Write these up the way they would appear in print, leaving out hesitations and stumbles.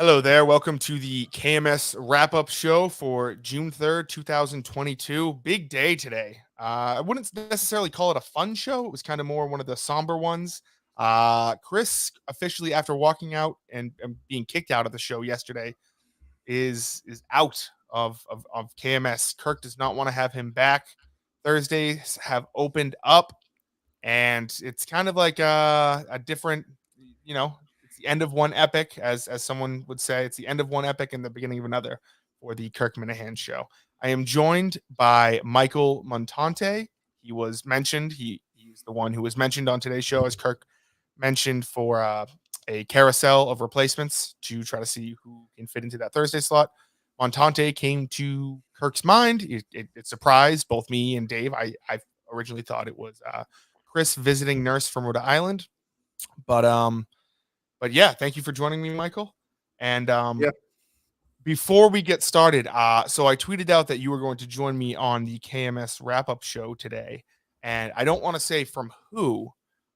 Hello there. Welcome to the KMS wrap-up show for June 3rd, 2022. Big day today. I wouldn't necessarily call it a fun show. It was kind of more one of the somber ones. Chris, officially after walking out and being kicked out of the show yesterday, is out of KMS. Kirk does not want to have him back. Thursdays have opened up, and it's kind of like a different, it's the end of one epic, as someone would say. It's the end of one epic and the beginning of another for the Kirk Minihane show. I am joined by Michael Montante. He was mentioned. He's the one who was mentioned on today's show, as Kirk mentioned, for a carousel of replacements to try to see who can fit into that Thursday slot. Montante came to Kirk's mind. It surprised both me and Dave. I originally thought it was Chris visiting nurse from Rhode Island, but yeah, thank you for joining me, Michael. And Yeah. before we get started, so I tweeted out that you were going to join me on the KMS wrap-up show today, and I don't want to say from who,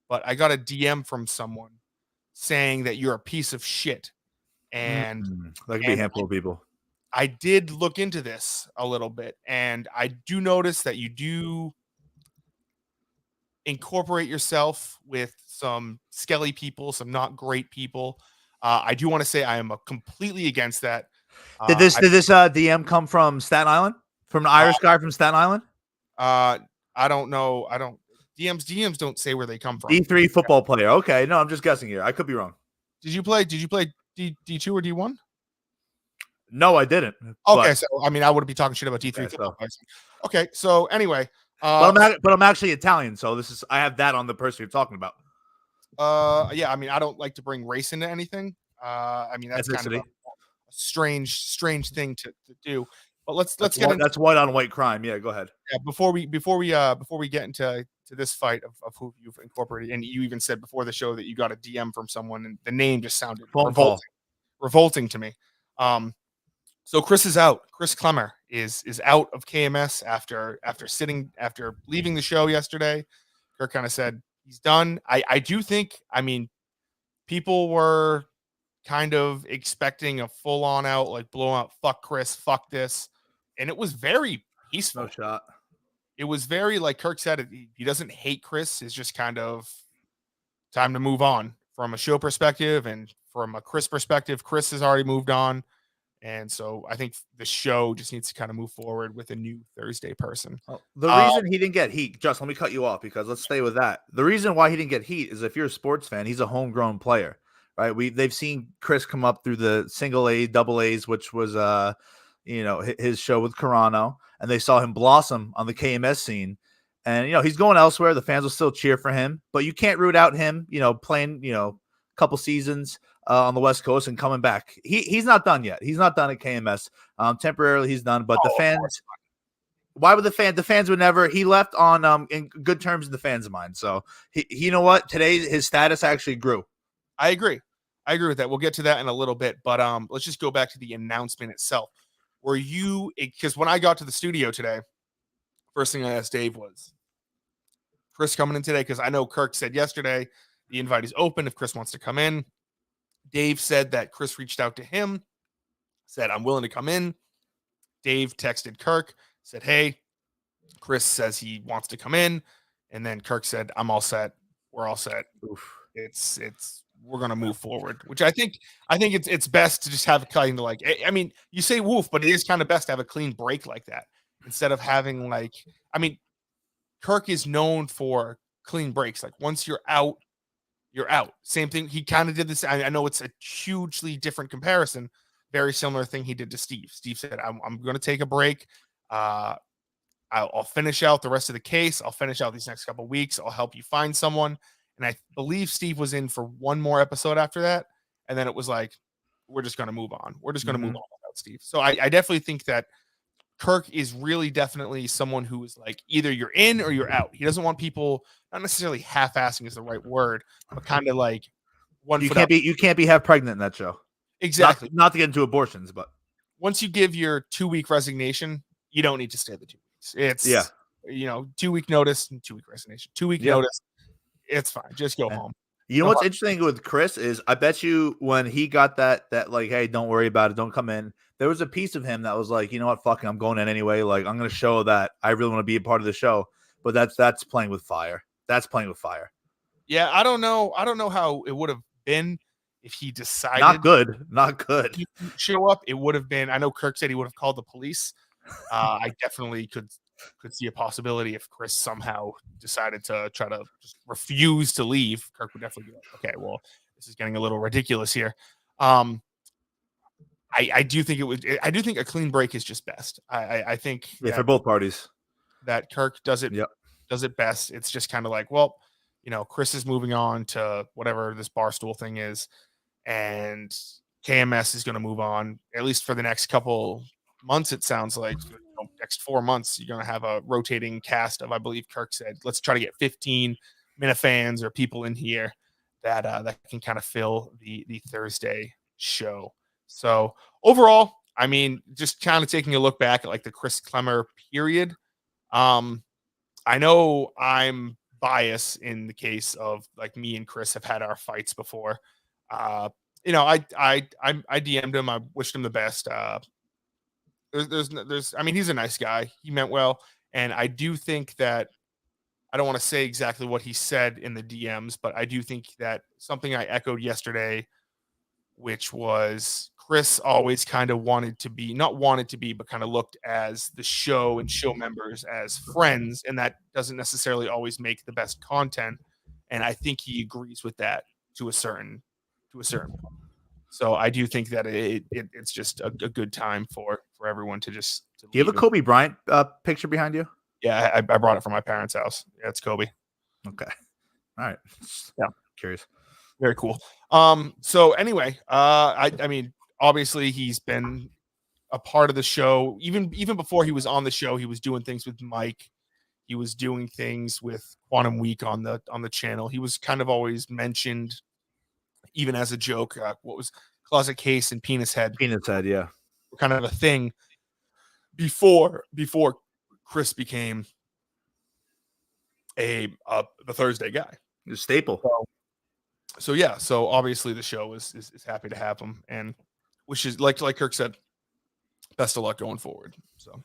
but I got a DM from someone saying that you're a piece of shit. And that could be a handful of people. I did look into this a little bit, and I do notice that you do incorporate yourself with some skelly people, some not great people. I do want to say I am completely against that. Did this DM come from Staten Island? From an Irish guy from Staten Island? I don't know. I don't. DMs don't say where they come from. D3 football player. Okay, no, I'm just guessing here. I could be wrong. Did you play D2 or D1? No, I didn't. Okay, so I mean, I would be talking shit about D3 football players. Okay, so anyway, but I'm actually Italian, so I have that on the person you're talking about. Yeah, I mean, I don't like to bring race into anything. I mean, that's kind of a strange thing to do. But let's get into that's white on white crime. Yeah, go ahead. Yeah, before we get into this fight of who you've incorporated, and you even said before the show that you got a DM from someone, and the name just sounded revolting to me. So Chris is out. Chris Klemmer is out of KMS after leaving the show yesterday. Kirk kind of said he's done. I do think, I mean, people were kind of expecting a full on out, like blow out, fuck Chris, fuck this. And it was very peaceful. No shot. It was very, like Kirk said, he doesn't hate Chris. It's just kind of time to move on from a show perspective, and from a Chris perspective. Chris has already moved on. And so I think the show just needs to kind of move forward with a new Thursday person. The reason he didn't get heat, just let me cut you off, because let's stay with that. The reason why he didn't get heat is, if you're a sports fan, he's a homegrown player, right? They've seen Chris come up through the single A, double A's, which was his show with Carano, and they saw him blossom on the KMS scene. And he's going elsewhere. The fans will still cheer for him, but you can't root out him, playing, a couple seasons on the West Coast and coming back. He's not done yet. He's not done at KMS. Temporarily he's done, but the fans, why would the fans would never, he left on in good terms in the fans' mind. So you know what? Today his status actually grew. I agree with that. We'll get to that in a little bit, but let's just go back to the announcement itself. Were you, because when I got to the studio today, first thing I asked Dave was, Chris coming in today? Because I know Kirk said yesterday the invite is open if Chris wants to come in. Dave said that Chris reached out to him, said, I'm willing to come in. Dave texted Kirk, said, hey, Chris says he wants to come in. And then Kirk said, I'm all set. We're all set. Oof. We're going to move forward, which I think it's best to just have a kind of, like, I mean, you say woof, but it is kind of best to have a clean break like that, instead of having, like, I mean, Kirk is known for clean breaks. Like, once you're out, you're out. Same thing. He kind of did this. I know it's a hugely different comparison. Very similar thing he did to Steve. Steve said, I'm going to take a break. I'll finish out the rest of the case. I'll finish out these next couple of weeks. I'll help you find someone. And I believe Steve was in for one more episode after that. And then it was like, we're just going to move on. We're just going to move on without Steve. So I definitely think that Kirk is really definitely someone who is like, either you're in or you're out. He doesn't want people, not necessarily half-assing is the right word, but kind of like one. You can't be half pregnant in that show. Exactly. Not to get into abortions, but once you give your 2-week resignation, you don't need to stay the 2 weeks. It's 2-week notice and 2-week resignation. 2-week notice. It's fine. Just go home. You know No, what's interesting with Chris is I bet you when he got that like, hey, don't worry about it, don't come in. There was a piece of him that was like, you know what, fucking, I'm going in anyway. Like, I'm gonna show that I really want to be a part of the show. But that's playing with fire. That's playing with fire. yeah, I don't know. I don't know how it would have been if he Not decided good. Not good. to show up. It would have been. I know Kirk said he would have called the police. I definitely could see a possibility if Chris somehow decided to try to just refuse to leave. Kirk would definitely be like, okay, well, this is getting a little ridiculous here. Um, I do think it would. I do think a clean break is just best. I think Yeah, for both parties. that Kirk Yep. does it best. It's just kind of like, well, Chris is moving on to whatever this barstool thing is, and KMS is going to move on at least for the next couple months. It sounds like for the next 4 months, you're going to have a rotating cast of, I believe Kirk said, let's try to get 15 Minifans or people in here that can kind of fill the Thursday show. So overall, I mean, just kind of taking a look back at like the Chris Klemmer period. Um, I know I'm biased in the case of like me and Chris have had our fights before. Uh, I DM'd him. I wished him the best. I mean, he's a nice guy. He meant well, and I do think that I don't want to say exactly what he said in the DMs, but I do think that something I echoed yesterday, which was Chris always kind of wanted to be, not wanted to be, but kind of looked as the show and show members as friends, and that doesn't necessarily always make the best content. And I think he agrees with that to a certain point. So I do think that it's just a good time for everyone to just to Do you have leave. a Kobe Bryant picture behind you? Yeah, I brought it from my parents' house. Yeah, it's Kobe. Okay. All right. Yeah. Curious. Very cool. So anyway, I mean, obviously he's been a part of the show. Even before he was on the show, he was doing things with Mike. He was doing things with Quantum Week on the channel. He was kind of always mentioned, even as a joke. What was Closet Case and Penis Head? Penis Head, yeah. Were kind of a thing before Chris became the Thursday guy. A staple. So yeah, so obviously the show is happy to have him, and which is like Kirk said, best of luck going forward. So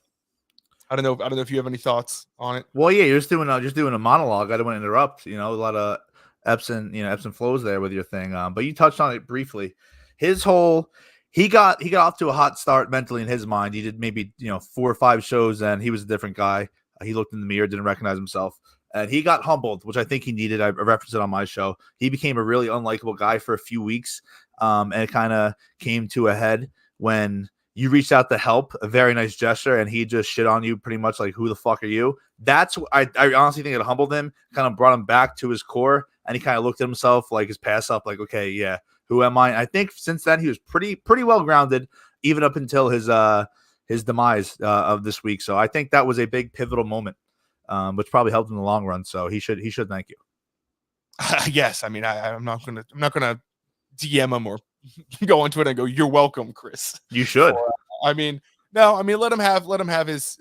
I don't know if you have any thoughts on it. Well, yeah, you're just doing a monologue. I don't want to interrupt. A lot of ebbs and flows there with your thing. But you touched on it briefly. His whole he got off to a hot start mentally in his mind. He did maybe 4 or 5 shows, and he was a different guy. He looked in the mirror, didn't recognize himself. And he got humbled, which I think he needed. I referenced it on my show. He became a really unlikable guy for a few weeks, and it kind of came to a head when you reached out to help, a very nice gesture, and he just shit on you pretty much like, who the fuck are you? That's I honestly think it humbled him, kind of brought him back to his core, and he kind of looked at himself like his past up, like, okay, yeah, who am I? And I think since then he was pretty well grounded, even up until his demise of this week. So I think that was a big pivotal moment. Which probably helped in the long run. So he should thank you. Yes, I mean I'm not gonna DM him or go on Twitter and go, "You're welcome, Chris." You should. Or, I mean, no, I mean let him have his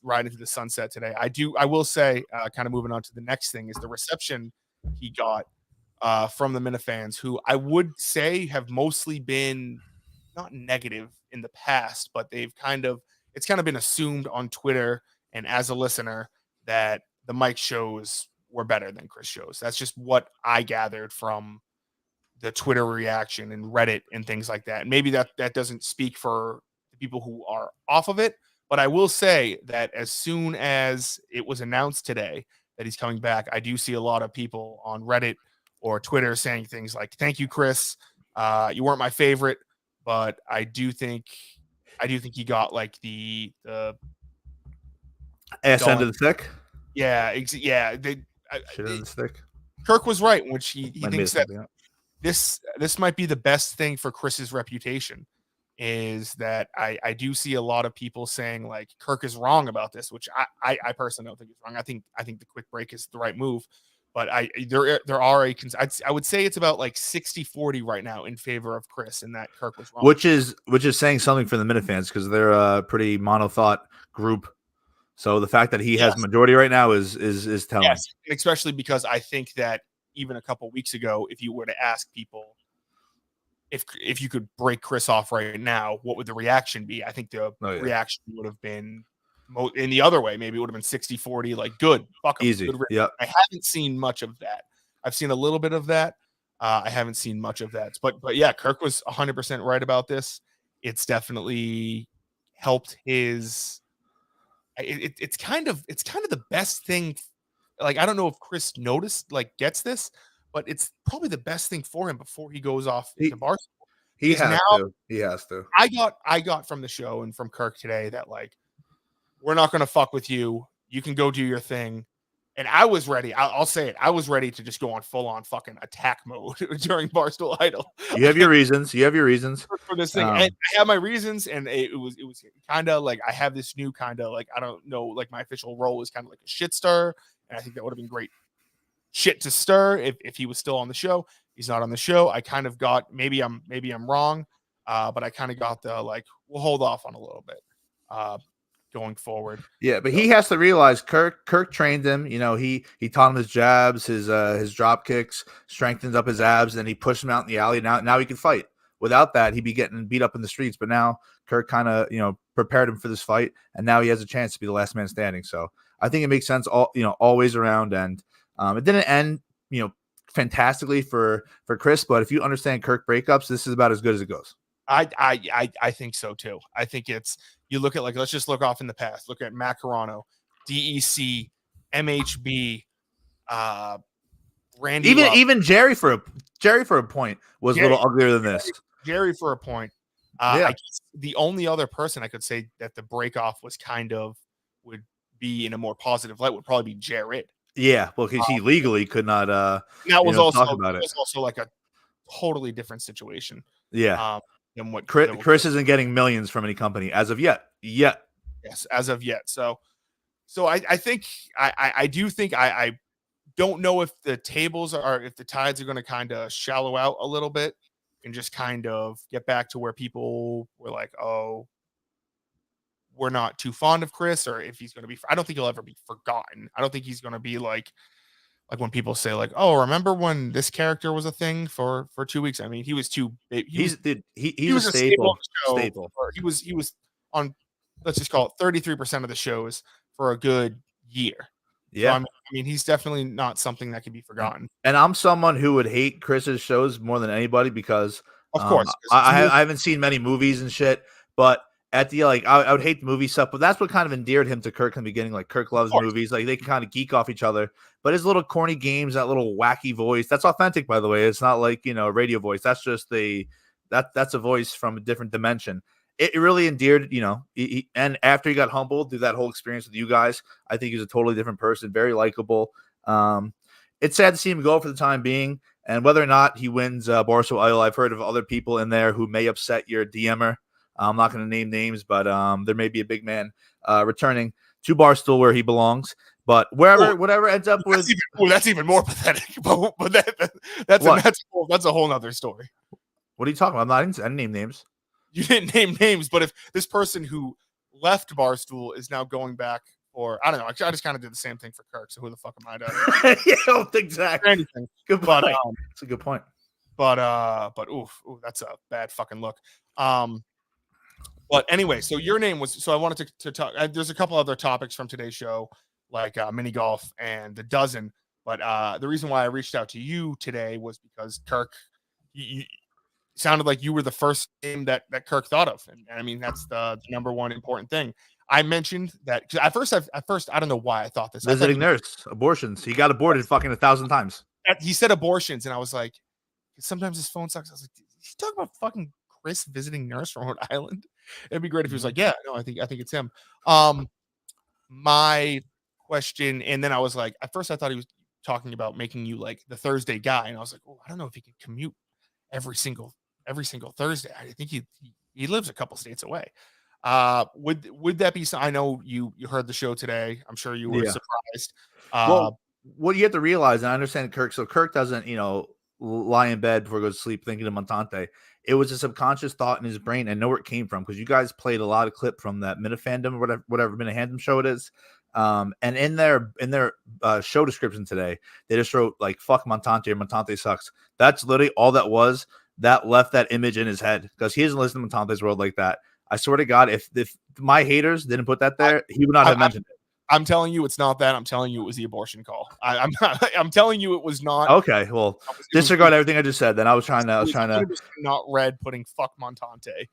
ride into the sunset today. I will say, kind of moving on to the next thing is the reception he got from the Minifans, who I would say have mostly been not negative in the past, but it's kind of been assumed on Twitter and as a listener that the Mike shows were better than Chris shows. That's just what I gathered from the Twitter reaction and Reddit and things like that. And maybe that doesn't speak for the people who are off of it, but I will say that as soon as it was announced today that he's coming back, I do see a lot of people on Reddit or Twitter saying things like, "Thank you, Chris. You weren't my favorite, but I do think he got like the ass end of the stick." Yeah, yeah. Shit end of the stick. Kirk was right, which he thinks that this might be the best thing for Chris's reputation. Is that I do see a lot of people saying like Kirk is wrong about this, which I personally don't think he's wrong. I think the quick break is the right move, but there are I would say it's about like 60-40 right now in favor of Chris, and that Kirk was wrong. Which is saying something for the Minifans because they're a pretty monothought group. So the fact that he has majority right now is telling. Yes, especially because I think that even a couple weeks ago, if you were to ask people if you could break Chris off right now, what would the reaction be? I think the reaction would have been in the other way. Maybe it would have been 60-40, like good, fuck him, Easy. good. Yeah. I haven't seen much of that. I've seen a little bit of that. I haven't seen much of that. But yeah, Kirk was 100% right about this. It's definitely helped his. It's kind of the best thing. Like, I don't know if Chris gets this, but it's probably the best thing for him before he goes off into Barstool. He has to. I got from the show and from Kirk today that, like, we're not going to fuck with you. You can go do your thing. And I was ready. I'll say it. I was ready to just go on full on fucking attack mode during Barstool Idol. You have your reasons. For this thing. And I have my reasons, and it was kind of like I have this new kind of, like, I don't know, like, my official role is kind of like a shit stir, and I think that would have been great shit to stir if he was still on the show. He's not on the show. I kind of got, maybe I'm wrong, but I kind of got the, like, we'll hold off on a little bit going forward. Yeah, but he has to realize Kirk trained him. You know, he taught him his jabs, his drop kicks, strengthened up his abs, and he pushed him out in the alley. Now he can fight. Without that, he'd be getting beat up in the streets. But now Kirk kind of, you know, prepared him for this fight, and now he has a chance to be the last man standing. So I think it makes sense always around. And it didn't end, you know, fantastically for Chris, but if you understand Kirk breakups, this is about as good as it goes. I think so too. I think it's, you look at, like, let's just look off in the past. Look at Matt Carano, DEC, MHB, Randy. Even Jerry for a point was a little uglier than this. Jerry for a point. I guess the only other person I could say that the break off was kind of would be in a more positive light would probably be Jared. Yeah, well, because he legally could not. That was also talk about it. Was also like a totally different situation. Yeah. Than what Chris isn't getting millions from any company as of yet. Yes, as of yet. So I think I do think I don't know if the tables if the tides are going to kind of shallow out a little bit and just kind of get back to where people were like, oh, we're not too fond of Chris, or if he's going to be, I don't think he'll ever be forgotten. I don't think he's going to be like when people say, like, oh, remember when this character was a thing for 2 weeks? I mean, he was too big. He's a staple. He was on, let's just call it 33% of the shows for a good year. Yeah. So, I mean, he's definitely not something that can be forgotten. And I'm someone who would hate Chris's shows more than anybody because, of course, I haven't seen many movies and shit, but at the, like, I would hate the movie stuff, but that's what kind of endeared him to Kirk in the beginning. Like, Kirk loves movies. Like, they can kind of geek off each other. But his little corny games, that little wacky voice, that's authentic, by the way. It's not like, you know, a radio voice. That's just that's a voice from a different dimension. It really endeared, you know, and after he got humbled through that whole experience with you guys, I think he's a totally different person, very likable. It's sad to see him go for the time being, and whether or not he wins Barstool Idol, I've heard of other people in there who may upset your DMer. I'm not going to name names, but there may be a big man returning to Barstool where he belongs. But whatever ends up with, that's even more pathetic. But that's a whole nother story. What are you talking about? I didn't name names. You didn't name names, but if this person who left Barstool is now going back, or I don't know, I just kind of did the same thing for Kirk. So who the fuck am I to? Yeah, exactly. Anything. Good point. That's a good point. But oof, that's a bad fucking look. But anyway, so your name was, so I wanted to talk. There's a couple other topics from today's show, like mini golf and the dozen. But the reason why I reached out to you today was because Kirk, you sounded like you were the first name that Kirk thought of, and I mean that's the number one important thing. I mentioned that because at first I don't know why I thought this. Visiting nurse, abortions. He got aborted fucking 1,000 times. He said abortions, and I was like, sometimes his phone sucks. I was like, did he talk about fucking Chris visiting nurse from Rhode Island? It'd be great if he was like, yeah, no, I think it's him. My question, and then I was like, at first I thought he was talking about making you like the Thursday guy, and I was like, oh, I don't know if he can commute every single Thursday. I think he lives a couple states away. Would that be? I know you heard the show today. I'm sure you were surprised. Well, what you have to realize, and I understand Kirk. So Kirk doesn't, lie in bed before he goes to sleep thinking of Montante. It was a subconscious thought in his brain, and know where it came from because you guys played a lot of clip from that Minifandom or whatever Minihane show it is. And in their show description today, they just wrote like "fuck Montante" or "Montante sucks." That's literally all that was. That left that image in his head because he doesn't listen to Montante's world like that. I swear to God, if my haters didn't put that there, he would not have mentioned it. I'm telling you, it's not that. I'm telling you, it was the abortion call. I'm not. I'm telling you, it was not. Okay, well, disregard everything I just said. Then I was trying to. 100% not read putting "fuck Montante"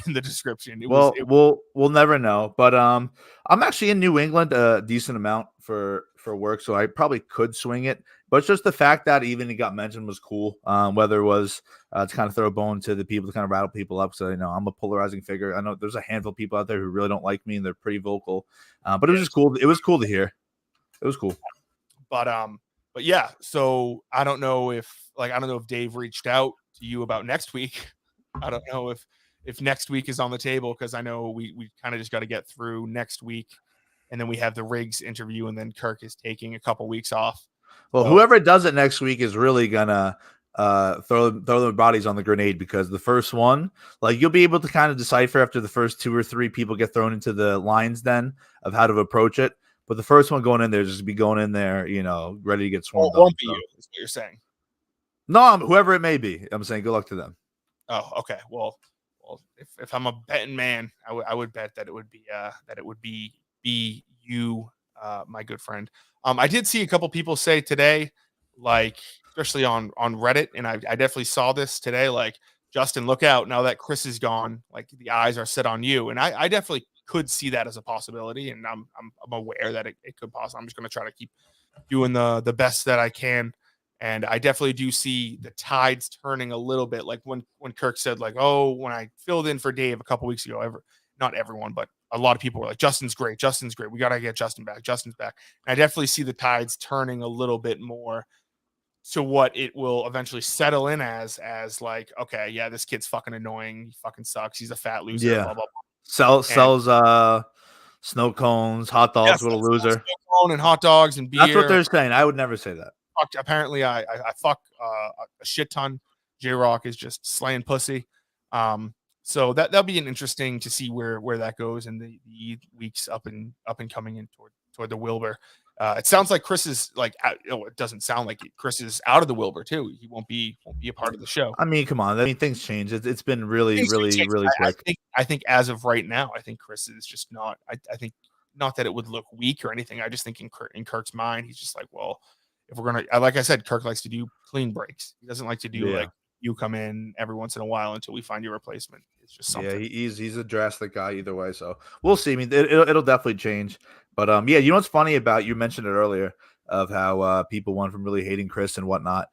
in the description. We'll never know. But I'm actually in New England a decent amount for work, so I probably could swing it. But it's just the fact that even it got mentioned was cool. Whether it was to kind of throw a bone to the people, to kind of rattle people up. So I'm a polarizing figure. I know there's a handful of people out there who really don't like me, and they're pretty vocal. But it was just cool. It was cool to hear. It was cool. But yeah. So I don't know if Dave reached out to you about next week. I don't know if next week is on the table, because I know we kind of just got to get through next week, and then we have the Riggs interview, and then Kirk is taking a couple weeks off. Well, whoever does it next week is really gonna throw their bodies on the grenade, because the first one, like, you'll be able to kind of decipher after the first 2 or 3 people get thrown into the lion's den of how to approach it. But the first one going in there, just be going in there, ready to get swarmed. Well, it won't be you, is what you're saying. No, whoever it may be. I'm saying good luck to them. Oh, okay. Well, if I'm a betting man, I would bet that it would be you, my good friend. I did see a couple people say today, like, especially on Reddit, and I definitely saw this today, like, Justin, look out, now that Chris is gone, like, the eyes are set on you. And I definitely could see that as a possibility, and I'm aware that it could possibly. I'm just going to try to keep doing the best that I can. And I definitely do see the tides turning a little bit. Like when Kirk said, like, oh, when I filled in for Dave a couple weeks ago, not everyone, but a lot of people were like, Justin's great. We got to get Justin back. Justin's back. And I definitely see the tides turning a little bit more to what it will eventually settle in as like, okay, yeah, this kid's fucking annoying. He fucking sucks. He's a fat loser. Yeah. Blah, blah, blah. Sells snow cones, hot dogs, what a loser. Snow cone and hot dogs and beer. That's what they're saying. I would never say that. Apparently I fuck a shit ton. J-Rock is just slaying pussy. So that'll be an interesting to see where that goes in the weeks up and coming in toward the Wilbur. It sounds like Chris is like, it doesn't sound like it. Chris is out of the Wilbur too. He won't be a part of the show. I mean, come on. I mean, things change. It's been really quick. I think as of right now, I think Chris is just not. I think not that it would look weak or anything. I just think in Kirk's mind, he's just like, well, if we're gonna, like I said, Kirk likes to do clean breaks. He doesn't like to do like, you come in every once in a while until we find your replacement. It's just something. Yeah, he's a drastic guy either way. So we'll see. I mean, it'll definitely change. But yeah, you know what's funny about, you mentioned it earlier, of how people went from really hating Chris and whatnot.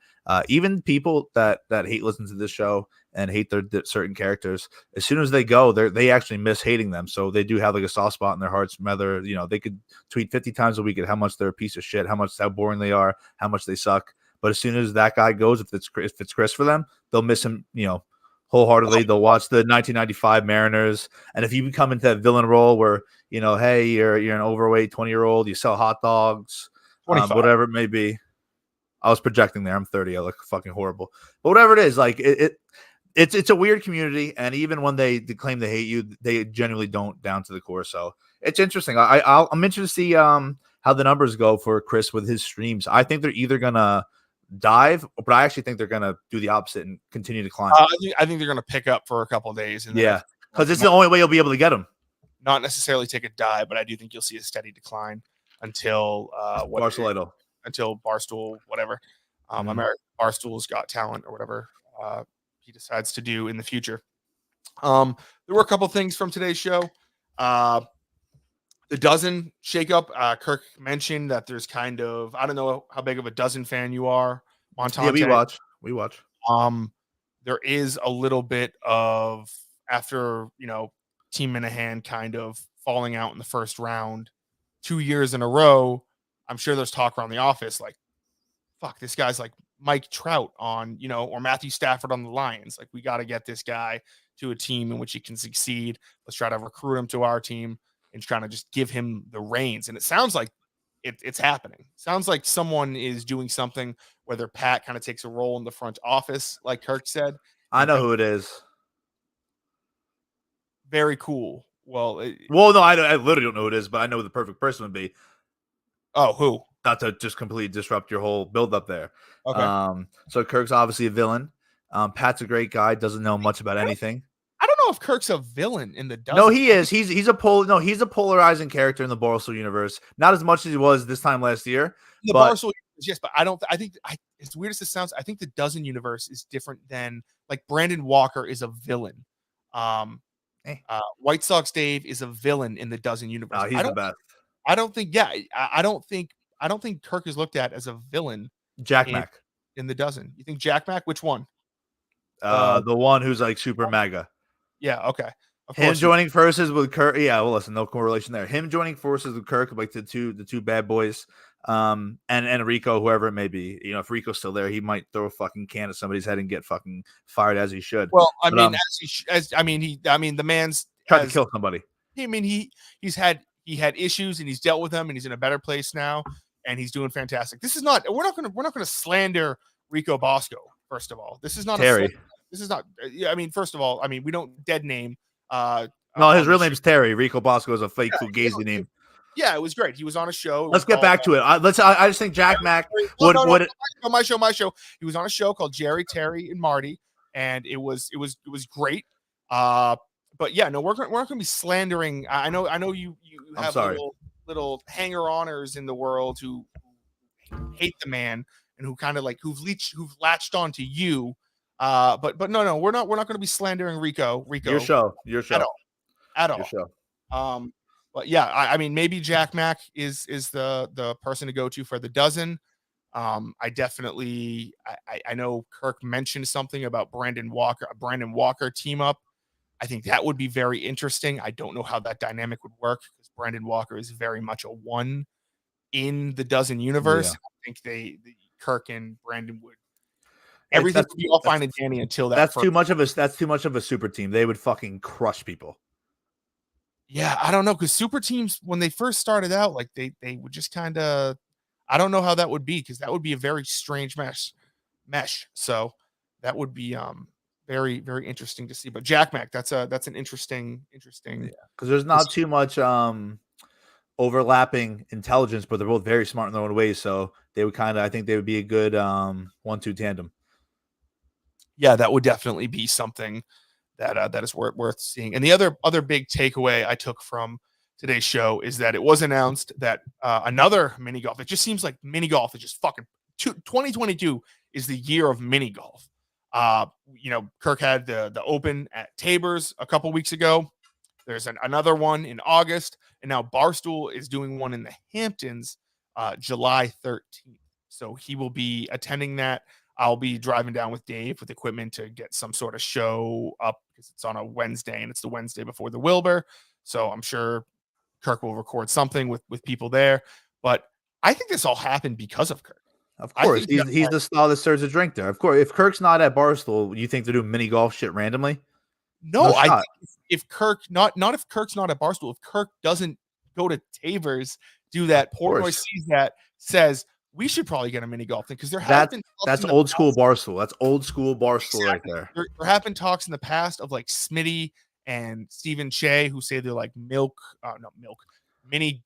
Even people that hate listening to this show and hate their certain characters, as soon as they go, they actually miss hating them. So they do have like a soft spot in their hearts. Whether they could tweet 50 times a week at how much they're a piece of shit, how boring they are, how much they suck. But as soon as that guy goes, if it's Chris for them, they'll miss him. Wholeheartedly. They'll watch the 1995 Mariners, and if you become into that villain role where hey, you're an overweight 20-year-old, you sell hot dogs, whatever it may be. I was projecting there. I'm 30. I look fucking horrible. But whatever it is, like it's a weird community, and even when they claim they hate you, they genuinely don't, down to the core. So it's interesting. I'm interested to see how the numbers go for Chris with his streams. I think they're either gonna dive, but I actually think they're gonna do the opposite and continue to climb. I think they're gonna pick up for a couple of days, and because it's the only way you'll be able to get them. Not necessarily take a dive, but I do think you'll see a steady decline until until Barstool, whatever, American Barstool's Got Talent or whatever he decides to do in the future. There were a couple things from today's show. The dozen shakeup. Kirk mentioned that there's kind of, I don't know how big of a dozen fan you are. Montante. Yeah, we watch. There is a little bit of, after Team Minihane kind of falling out in the first round 2 years in a row. I'm sure there's talk around the office like, fuck, this guy's like Mike Trout on, or Matthew Stafford on the Lions. Like, we got to get this guy to a team in which he can succeed. Let's try to recruit him to our team and trying to just give him the reins. And it sounds like it's happening. Sounds like someone is doing something, whether Pat kind of takes a role in the front office, like Kirk said. I know who it is. Very cool. Well, no, I literally don't know who it is, but I know who the perfect person would be. Oh, who? Not to just completely disrupt your whole build up there. Okay. So Kirk's obviously a villain. Pat's a great guy, doesn't know much about anything. I don't know if Kirk's a villain in the No, dozen. he is. He's a polarizing character in the Barstool universe. Not as much as he was this time last year, The but Barstool universe, yes, but I don't. I think as weird as this sounds, I think the dozen universe is different than like Brandon Walker is a villain. White Sox Dave is a villain in the dozen universe. he's the best. I don't think. Yeah, I don't think. I don't think Kirk is looked at as a villain Jack in, Mac, in the dozen. You think Jack Mac? Which one? the one who's like super mega. Yeah. Okay. Of Him course. joining forces with Kirk. Yeah, well, listen, no correlation there. Him joining forces with Kirk, like the two bad boys, and Rico, whoever it may be. You know, if Rico's still there, he might throw a fucking can at somebody's head and get fucking fired as he should. Well, I But, mean, the man's tried to kill somebody. I mean, he had issues and he's dealt with them and he's in a better place now and he's doing fantastic. This is not. We're not going to slander Rico Bosco. First of all, this is not Terry. This is not. I mean, first of all, I mean, we don't dead name. No, his real name's Terry. Rico Bosco is a fake fugazi name. Yeah, it was great. He was on a show. Let's get back to it. I just think Jack Mac would. My show. He was on a show called Jerry, Terry, and Marty, and it was great. But yeah, no, we're not going to be slandering. I know you have little hanger-oners in the world who hate the man and who kind of like who've latched onto you. But no, we're not going to be slandering Rico. Your show at all. Your show. But yeah, I mean, maybe Jack Mac is the person to go to for the dozen. I definitely, I know Kirk mentioned something about Brandon Walker team up. I think that would be very interesting. I don't know how that dynamic would work because Brandon Walker is very much a one in the dozen universe. Yeah. I think Kirk and Brandon would. Everything would be all fine and dandy until that. That's too much of a super team. They would fucking crush people. Yeah, I don't know, because super teams when they first started out, like they would just kind of, I don't know how that would be, because that would be a very strange mesh. So that would be very, very interesting to see. But Jack Mac, that's an interesting. Yeah, because there's not too much overlapping intelligence, but they're both very smart in their own ways. So they would I think they would be a good 1-2 tandem. Yeah, that would definitely be something that is worth seeing. And the other big takeaway I took from today's show is that it was announced that another mini golf. It just seems like mini golf is just fucking 2022 is the year of mini golf. Kirk had the Open at Tabors a couple weeks ago. There's another one in August, and now Barstool is doing one in the Hamptons July 13th. So he will be attending that. I'll be driving down with Dave with equipment to get some sort of show up because it's on a Wednesday and it's the Wednesday before the Wilbur. So I'm sure Kirk will record something with people there. But I think this all happened because of Kirk. Of course, he's the star that serves a drink there. Of course, if Kirk's not at Barstool, you think they're doing mini golf shit randomly? No, I think if Kirk not if Kirk's not at Barstool, if Kirk doesn't go to Tabors, do that, Portnoy sees that, says we should probably get a mini golf thing because that's old school Barstool. That's old school Barstool right there. There have been talks in the past of like Smitty and Stephen Che who say they're like mini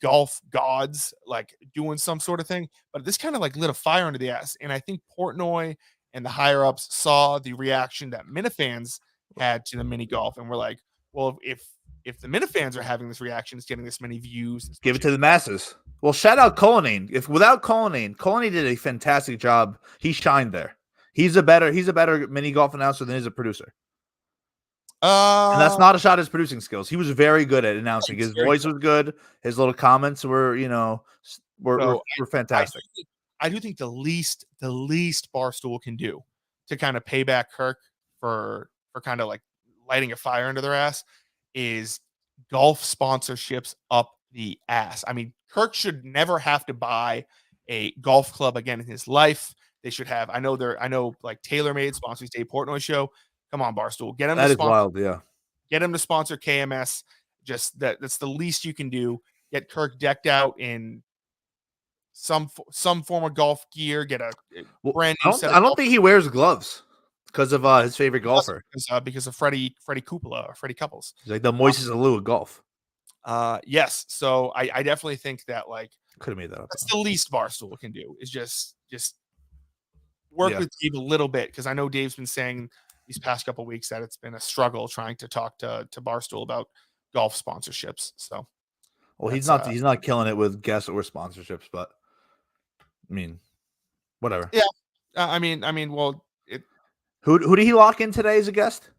golf gods, like doing some sort of thing. But this kind of like lit a fire under the ass. And I think Portnoy and the higher ups saw the reaction that Minifans had to the mini golf and were like, well, if the Minifans are having this reaction, it's getting this many views. Give it to the masses. Well, shout out Cullinane. Without Cullinane did a fantastic job. He shined there. He's a better mini golf announcer than he's a producer. And that's not a shot at his producing skills. He was very good at announcing. His voice was good. His little comments were fantastic. I do think the least Barstool can do to kind of pay back Kirk for kind of like lighting a fire under their ass is golf sponsorships up the ass. I mean, Kirk should never have to buy a golf club again in his life. They should have. I know like TaylorMade sponsors Dave Portnoy show. Come on, Barstool, get him. That is wild, yeah. Get him to sponsor KMS. Just that's the least you can do. Get Kirk decked out in some form of golf gear. Get a brand new set. I don't think he wears gloves because of his favorite golfer. Because of Freddie Cupola or Freddie Couples. He's like the Moises Alou of golf. Yes. So I definitely think that like Could have made that up. That's the least Barstool can do, is just work with Dave a little bit, because I know Dave's been saying these past couple of weeks that it's been a struggle trying to talk to Barstool about golf sponsorships. So, well, he's not killing it with guests or sponsorships, but I mean, whatever. Yeah, I mean, well, who did he lock in today as a guest?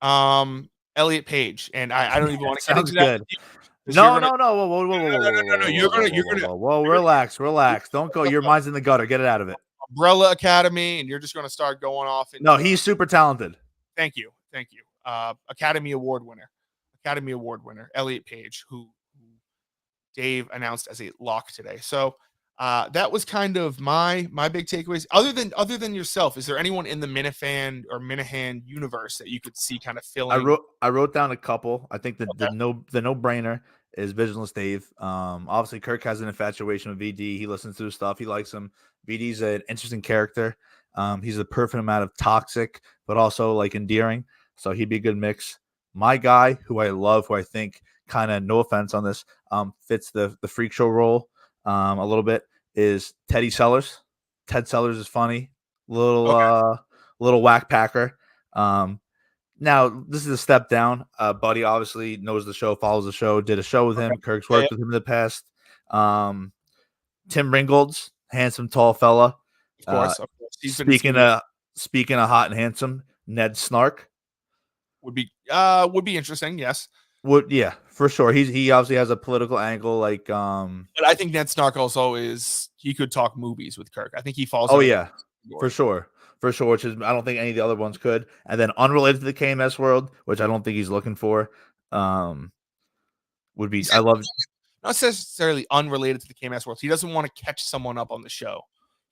Elliot Page, and I don't even want to get into good. that. No. Whoa, relax. Don't go. Your mind's in the gutter. Get it out of it. Umbrella Academy, and you're just going to start going off. No, he's super talented. Thank you. Academy Award winner, Elliot Page, who Dave announced as a lock today. So that was kind of my big takeaways. Other than yourself, is there anyone in the Minifan or Minihane universe that you could see kind of filling? I wrote down a couple. I think the no-brainer is Vigilance Dave. Obviously Kirk has an infatuation with VD. He listens to his stuff. He likes him. VD's an interesting character. He's a perfect amount of toxic, but also like endearing. So he'd be a good mix. My guy, who I love, who I think kind of, no offense on this, fits the freak show role a little bit, is Teddy Sellers. Ted Sellers is funny, little whack packer. Now this is a step down. Buddy obviously knows the show, follows the show, did a show with him. Kirk's worked with him in the past. Tim Ringgold's handsome, tall fella. Of course. Speaking of hot and handsome, Ned Snark would be interesting. Yes. Yeah, for sure. He obviously has a political angle, like but I think Ned Snark also he could talk movies with Kirk. I think he falls. Oh yeah, for sure. Which is, I don't think any of the other ones could. And then unrelated to the KMS world, which I don't think he's looking for, would be not necessarily unrelated to the KMS world. He doesn't want to catch someone up on the show.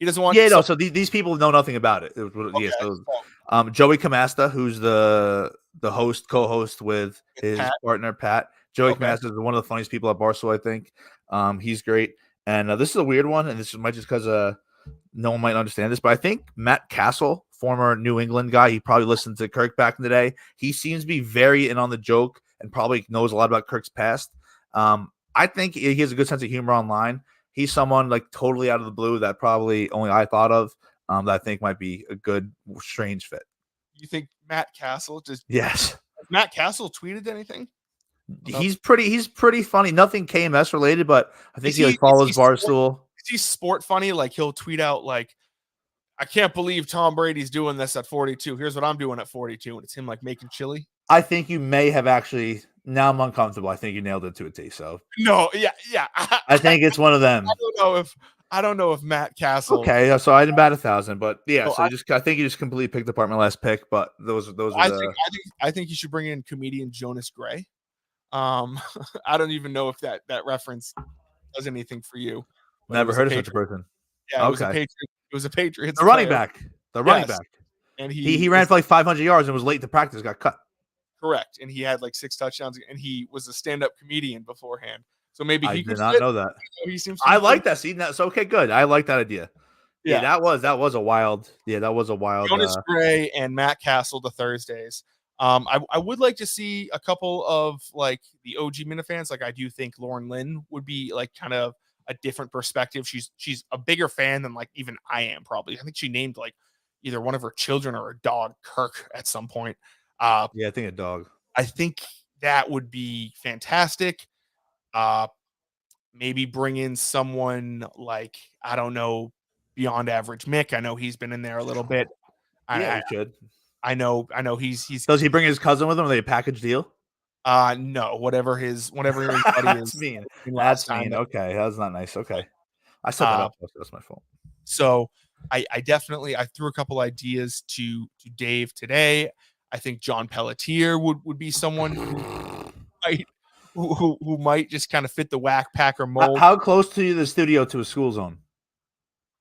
He doesn't want. So these people know nothing about it. Joey Camasta, who's the co-host with his partner Pat. Joey Camasta is one of the funniest people at Barstool, I think. He's great. And this is a weird one, and this might just because no one might understand this, but I think Matt Castle, former New England guy, he probably listened to Kirk back in the day. He seems to be very in on the joke and probably knows a lot about Kirk's past. I think he has a good sense of humor online. He's someone like totally out of the blue that probably only I thought of, that I think might be a good, strange fit. You think Matt Castle Yes. Has Matt Castle tweeted anything? He's pretty funny. Nothing KMS related, but I think he follows Barstool. Is he sport funny? Like he'll tweet out like, I can't believe Tom Brady's doing this at 42. Here's what I'm doing at 42. And it's him like making chili. I think you may have actually, now I'm uncomfortable. I think you nailed it to a T. So no, yeah. I think it's one of them. I don't know if Matt Castle. Okay, so I didn't bat 1,000, but yeah. So I think you just completely picked apart my last pick. But those are. I think you should bring in comedian Jonas Gray. I don't even know if that reference does anything for you. Never heard of such a person. Yeah, it was a Patriots. The running back. And he ran for like 500 yards and was late to practice, got cut. Correct. And he had like 6 touchdowns, and he was a stand-up comedian beforehand. So maybe he did not know that. I like that. See, that's okay. Good. I like that idea. Yeah, that was a wild. Yeah, that was a wild. Jonas Gray and Matt Castle, the Thursdays. I would like to see a couple of like the OG Minifans. Like I do think Lauren Lynn would be like kind of a different perspective. She's a bigger fan than like even I am probably. I think she named like either one of her children or a dog Kirk at some point. Yeah, I think a dog. I think that would be fantastic. Maybe bring in someone like, I don't know, Beyond Average Mick. I know he's been in there a little bit. Yeah, he should. I know he's. Does he bring his cousin with him? Are they a package deal? No. Whatever his buddy is. Mean. That's mean. Okay, that's not nice. Okay, I set that up. That's my fault. So I definitely threw a couple ideas to Dave today. I think John Pelletier would be someone who might just kind of fit the whack packer mold. How close to the studio to a school zone?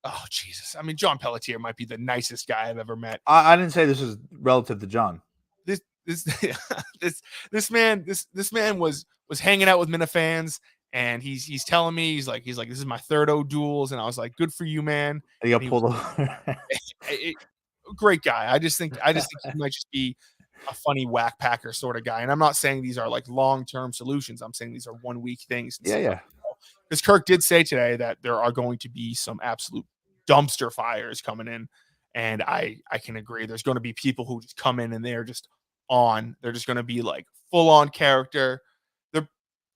Oh Jesus! I mean, John Pelletier might be the nicest guy I've ever met. I didn't say this is relative to John. This man was hanging out with Minifans, and he's telling me he's like this is my third O duels, and I was like, good for you, man. And he got pulled over. Great guy. I just think he might just be a funny whack packer sort of guy. And I'm not saying these are like long-term solutions. I'm saying these are 1 week things. Yeah. because Kirk did say today that there are going to be some absolute dumpster fires coming in, and I can agree. There's going to be people who just come in and they're just on. They're just going to be like full on character. They're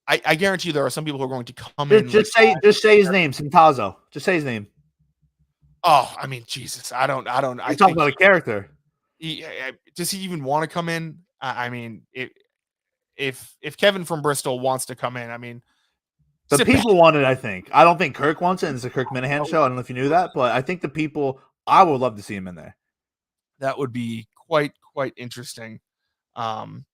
I guarantee you there are some people who are going to come in. Just say his name, Sintazo. Just say his name. Oh, I mean, Jesus, I don't. You're I talking think about a character. does he even want to come in? I mean, if Kevin from Bristol wants to come in, I mean, The sit back. people want it, I think. I don't think Kirk wants it. And it's a Kirk Minihane show. I don't know if you knew that, but I think the people, I would love to see him in there. That would be quite interesting. Um,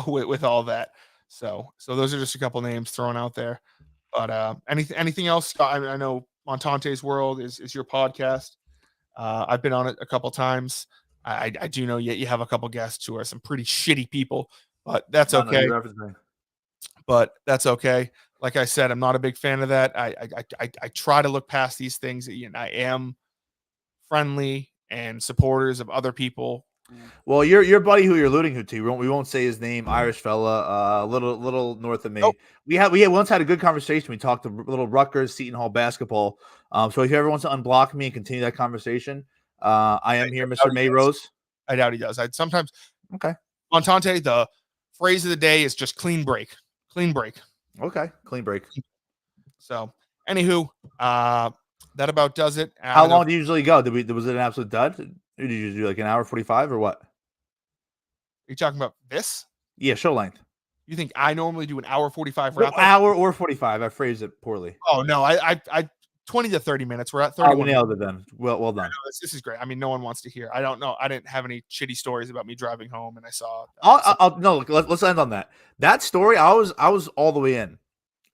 with all that. So those are just a couple names thrown out there. But anything else, Scott? I know Montante's World is your podcast. I've been on it a couple times. I do know you have a couple guests who are some pretty shitty people, but that's okay. But that's okay. Like I said, I'm not a big fan of that. I try to look past these things. I am friendly and supporters of other people. Well, your buddy who you're alluding to, we won't say his name, Irish fella, little north of me. Nope. We once had a good conversation. We talked to little Rutgers, Seton Hall basketball. So if you ever wants to unblock me and continue that conversation, I am here, Mr. Mayrose. I doubt he does. I'd sometimes. Okay. Montante, the phrase of the day is just clean break. Clean break. Okay. Clean break. So, anywho, that about does it. How long do you usually go? Was it an absolute dud? Or did you do like an hour 45 or what? Are you talking about this? Yeah, show length. You think I normally do an hour 45 wrap up? Hour or 45. I phrased it poorly. Oh no, I 20 to 30 minutes. We're at 30. We nailed it then. Well done. This is great. I mean, no one wants to hear. I don't know. I didn't have any shitty stories about me driving home, and I saw. No, let's end on that. That story, I was all the way in.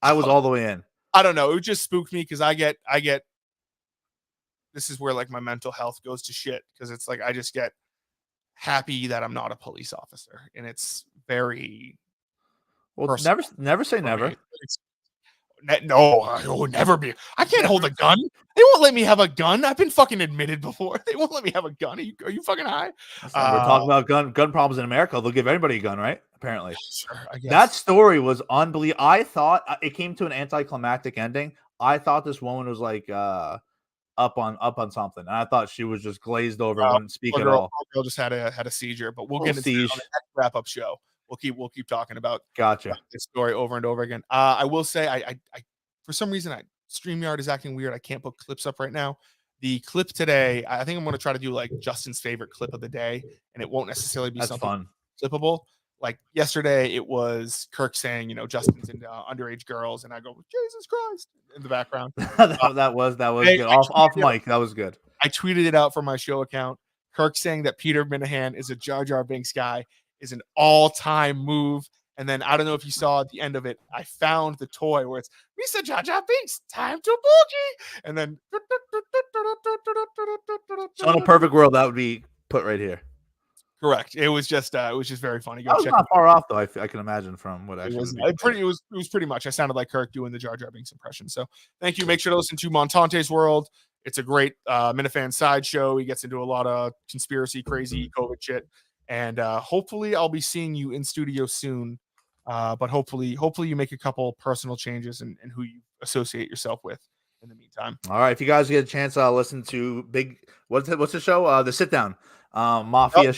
I was all the way in. I don't know. It just spooked me because I get. This is where like my mental health goes to shit because it's like I just get happy that I'm not a police officer, and it's very. Well, never say never. No, I would never be. I can't hold a gun. They won't let me have a gun. I've been fucking admitted before. They won't let me have a gun. Are you fucking high? We're talking about gun problems in America. They'll give everybody a gun, right? Apparently. Sure, I guess. That story was unbelievable. I thought it came to an anticlimactic ending. I thought this woman was like up on something, and I thought she was just glazed over and wouldn't speak at all. Girl just had a seizure, but we'll get into that on the next wrap up show. We'll keep talking about this story over and over again. I will say I for some reason StreamYard is acting weird. I can't put clips up right now. The clip today, I think I'm going to try to do like Justin's favorite clip of the day, and it won't necessarily be something fun. Flippable. Like yesterday, it was Kirk saying, Justin's into underage girls, and I go, Jesus Christ, in the background. that was good. Off mic, that was good. I tweeted it out from my show account. Kirk saying that Peter Minihane is a Jar Jar Binks guy is an all-time move. And then I don't know if you saw at the end of it, I found the toy where it's Mr. Jar Jar Binks, time to boogie. And then so in a perfect world, that would be put right here. Correct. It was just very funny. Go check. Not far off though. I can imagine from what actually it was pretty much. I sounded like Kirk doing the Jar Jar Binks impression. So thank you. Make sure to listen to Montante's World. It's a great Minifan sideshow. He gets into a lot of conspiracy, crazy COVID shit. And hopefully I'll be seeing you in studio soon. But hopefully you make a couple personal changes in who you associate yourself with in the meantime. All right. If you guys get a chance, listen to what's the show? The Sit Down Mafia show.